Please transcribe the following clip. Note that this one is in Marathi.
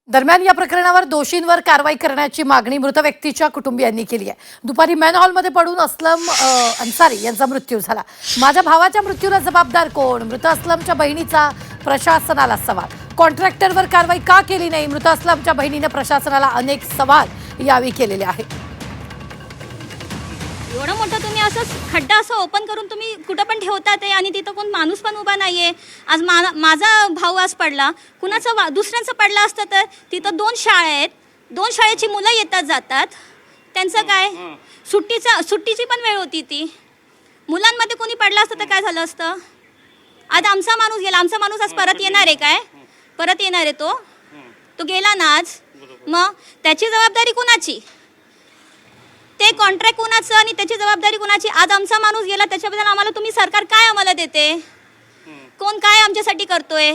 दरम्यान या प्रकरणावर दोषींवर कारवाई करण्याची मागणी मृत व्यक्तीच्या कुटुंबियांनी केली आहे। दुपारी मॅनहॉलमध्ये पडून असलम अन्सारी यांचा मृत्यू झाला। माझ्या भावाच्या मृत्यूला जबाबदार कोण? मृत असलमच्या बहिणीचा प्रशासनाला सवाल। कॉन्ट्रॅक्टरवर कारवाई का केली नाही? मृत असलमच्या बहिणीने प्रशासनाला अनेक सवाल यावेळी केलेले आहेत। एवढं मोठं तुम्ही असं खड्डा असं ओपन करून तुम्ही कुठं पण ठेवतात आहे आणि तिथं कोण माणूस पण उभा नाहीये। आज माझा भाऊ आज पडला, कुणाचं दुसऱ्यांचं पडला असतं तर तिथं 2 शाळा आहेत, 2 शाळेची मुलं येतात जातात, त्यांचं काय? सुट्टीची पण वेळ होती ती। मुलांमध्ये कोणी पडला असतं तर काय झालं असतं? आज आमचा माणूस गेला, आमचा माणूस आज परत येणार आहे काय? परत येणार आहे तो गेला ना आज, मग त्याची जबाबदारी कुणाची? ते कॉन्ट्रॅक्ट कुणाचं आणि त्याची जबाबदारी कुणाची? आज आमचा माणूस गेला त्याच्याबद्दल आम्हाला तुम्ही सरकार काय आम्हाला देते? कोण काय आमच्यासाठी करतोय?